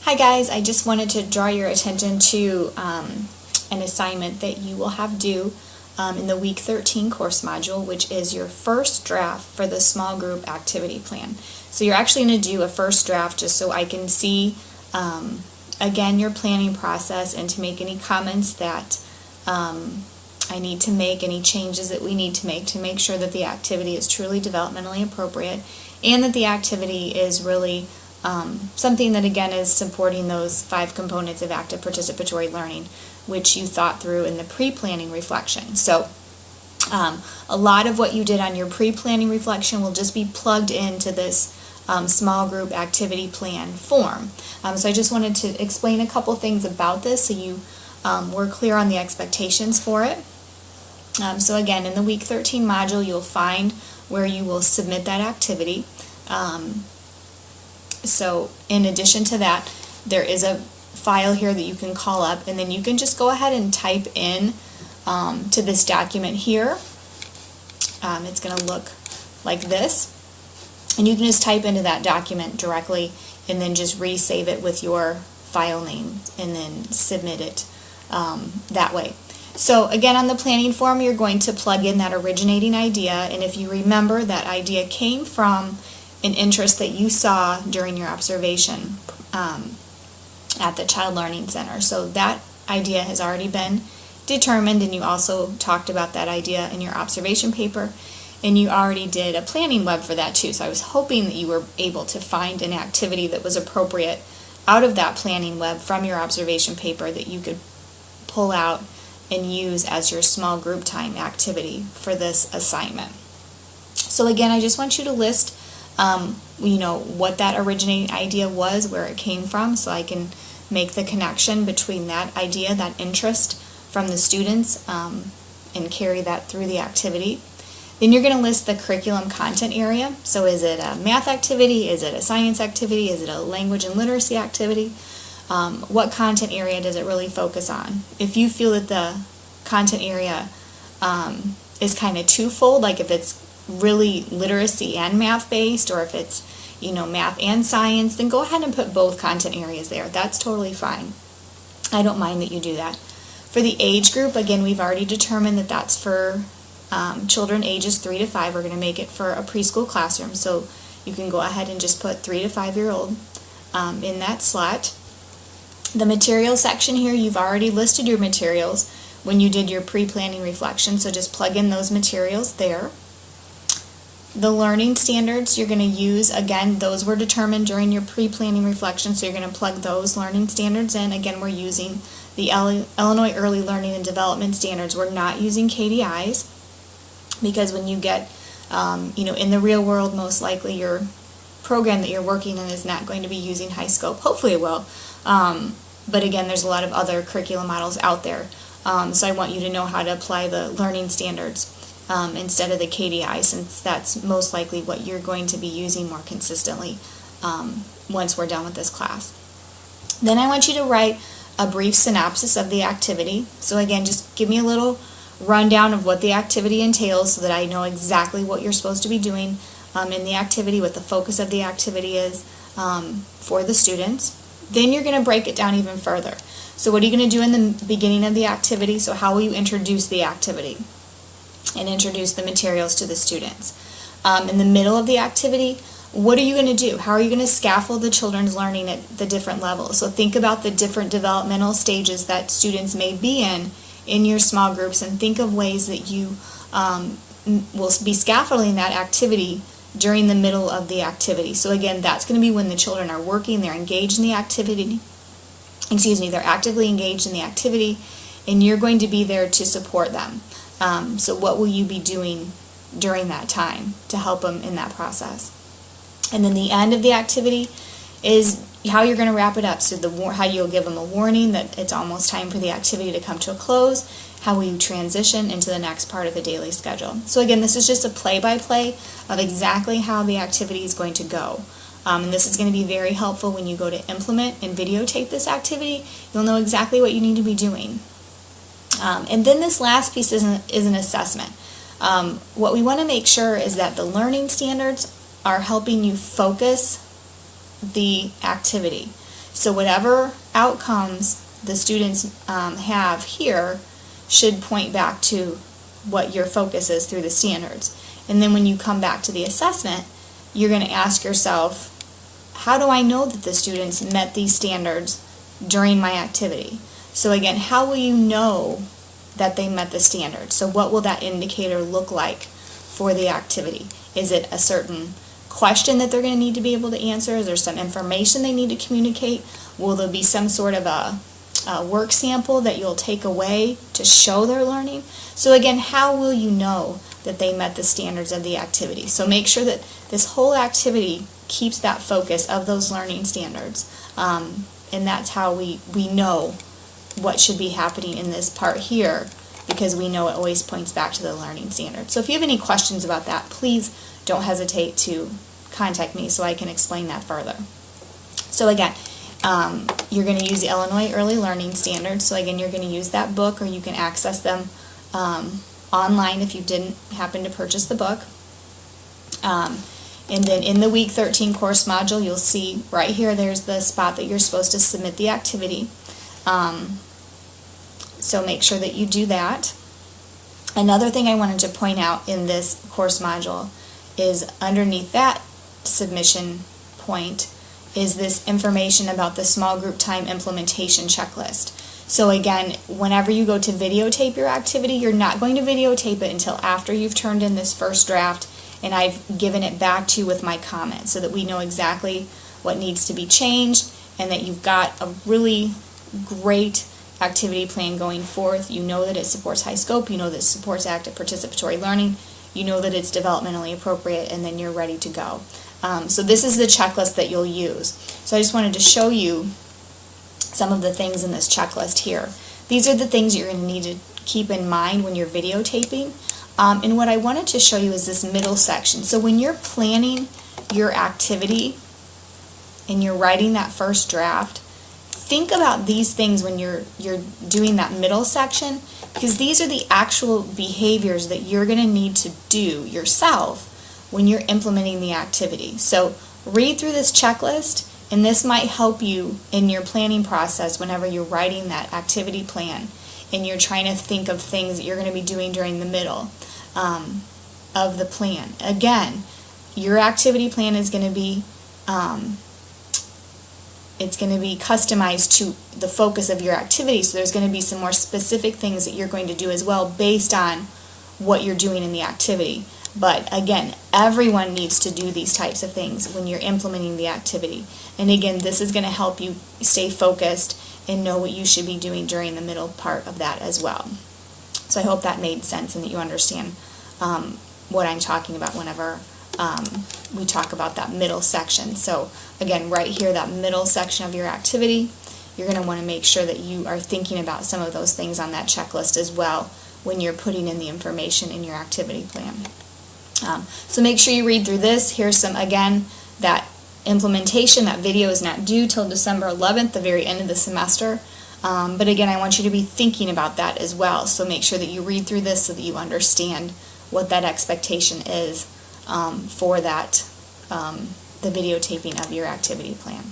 Hi guys, I just wanted to draw your attention to an assignment that you will have due in the week 13 course module, which is your first draft for the small group activity plan. So you're actually going to do a first draft just so I can see again your planning process and to make any comments that I need to make, any changes that we need to make sure that the activity is truly developmentally appropriate and that the activity is really something that again is supporting those 5 components of active participatory learning, which you thought through in the pre-planning reflection. So a lot of what you did on your pre-planning reflection will just be plugged into this small group activity plan form. So I just wanted to explain a couple things about this so you were clear on the expectations for it. So again, in the week 13 module, you'll find where you will submit that activity. So in addition to that, there is a file here that you can call up, and then you can just go ahead and type in to this document here. It's going to look like this, and you can just type into that document directly and then just resave it with your file name and then submit it that way. So again, on the planning form, you're going to plug in that originating idea, and if you remember, that idea came from an interest that you saw during your observation at the Child Learning Center. So that idea has already been determined, and you also talked about that idea in your observation paper, and you already did a planning web for that too. So I was hoping that you were able to find an activity that was appropriate out of that planning web from your observation paper that you could pull out and use as your small group time activity for this assignment. So again, I just want you to list what that originating idea was, where it came from, so I can make the connection between that idea, that interest from the students, and carry that through the activity. Then you're going to list the curriculum content area. So is it a math activity? Is it a science activity? Is it a language and literacy activity? What content area does it really focus on? If you feel that the content area is kind of twofold, like if it's really literacy and math based, or if it's math and science, then go ahead and put both content areas there. That's totally fine. I don't mind that you do that. For the age group, again, we've already determined that that's for children ages 3 to 5. We're going to make it for a preschool classroom, so you can go ahead and just put 3 to 5-year-old in that slot. The material section here, you've already listed your materials when you did your pre-planning reflection, so just plug in those materials there. The learning standards you're going to use, again, those were determined during your pre-planning reflection, so you're going to plug those learning standards in. Again, we're using the Illinois Early Learning and Development Standards. We're not using KDIs, because when you get, in the real world, most likely your program that you're working in is not going to be using high scope. Hopefully it will. But again, there's a lot of other curriculum models out there. So I want you to know how to apply the learning standards instead of the KDI, since that's most likely what you're going to be using more consistently once we're done with this class. Then I want you to write a brief synopsis of the activity. So again, just give me a little rundown of what the activity entails so that I know exactly what you're supposed to be doing in the activity, what the focus of the activity is for the students. Then you're going to break it down even further. So what are you going to do in the beginning of the activity? So how will you introduce the activity and introduce the materials to the students? In the middle of the activity, what are you going to do? How are you going to scaffold the children's learning at the different levels? So think about the different developmental stages that students may be in your small groups, and think of ways that you will be scaffolding that activity during the middle of the activity. So again, that's going to be when the children are working, they're engaged in the activity, they're actively engaged in the activity, and you're going to be there to support them. So what will you be doing during that time to help them in that process? And then the end of the activity is how you're going to wrap it up. So how you'll give them a warning that it's almost time for the activity to come to a close. How will you transition into the next part of the daily schedule? So again, this is just a play-by-play of exactly how the activity is going to go. And this is going to be very helpful when you go to implement and videotape this activity. You'll know exactly what you need to be doing. And then this last piece is an assessment. What we want to make sure is that the learning standards are helping you focus the activity. So whatever outcomes the students have here should point back to what your focus is through the standards. And then when you come back to the assessment, you're going to ask yourself, how do I know that the students met these standards during my activity? So again, how will you know that they met the standards? So what will that indicator look like for the activity? Is it a certain question that they're going to need to be able to answer? Is there some information they need to communicate? Will there be some sort of a work sample that you'll take away to show their learning? So again, how will you know that they met the standards of the activity? So make sure that this whole activity keeps that focus of those learning standards. And that's how we know what should be happening in this part here, because we know it always points back to the learning standards. So if you have any questions about that, please don't hesitate to contact me so I can explain that further. So again, you're going to use the Illinois Early Learning Standards. So again, you're going to use that book, or you can access them online if you didn't happen to purchase the book. And then in the Week 13 course module, you'll see right here, there's the spot that you're supposed to submit the activity. So make sure that you do that. Another thing I wanted to point out in this course module is underneath that submission point is this information about the small group time implementation checklist. So again, whenever you go to videotape your activity, you're not going to videotape it until after you've turned in this first draft and I've given it back to you with my comments, so that we know exactly what needs to be changed and that you've got a really great activity plan going forth. You know that it supports high scope, you know that it supports active participatory learning, you know that it's developmentally appropriate, and then you're ready to go. So this is the checklist that you'll use. So I just wanted to show you some of the things in this checklist here. These are the things you're going to need to keep in mind when you're videotaping. And what I wanted to show you is this middle section. So when you're planning your activity and you're writing that first draft, think about these things when you're doing that middle section, because these are the actual behaviors that you're going to need to do yourself when you're implementing the activity. So read through this checklist, and this might help you in your planning process whenever you're writing that activity plan and you're trying to think of things that you're going to be doing during the middle of the plan. Again, your activity plan is going to be it's going to be customized to the focus of your activity, so there's going to be some more specific things that you're going to do as well based on what you're doing in the activity. But again, everyone needs to do these types of things when you're implementing the activity. And again, this is going to help you stay focused and know what you should be doing during the middle part of that as well. So I hope that made sense and that you understand what I'm talking about whenever we talk about that middle section. So again, right here, that middle section of your activity, you're going to want to make sure that you are thinking about some of those things on that checklist as well when you're putting in the information in your activity plan. So make sure you read through this. Here's some, again, that implementation. That video is not due till December 11th, the very end of the semester. But again, I want you to be thinking about that as well. So make sure that you read through this so that you understand what that expectation is for that, the videotaping of your activity plan.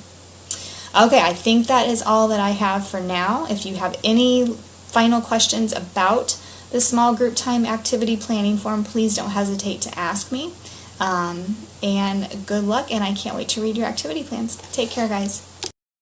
Okay, I think that is all that I have for now. If you have any final questions about the small group time activity planning form, please don't hesitate to ask me. And good luck, and I can't wait to read your activity plans. Take care, guys.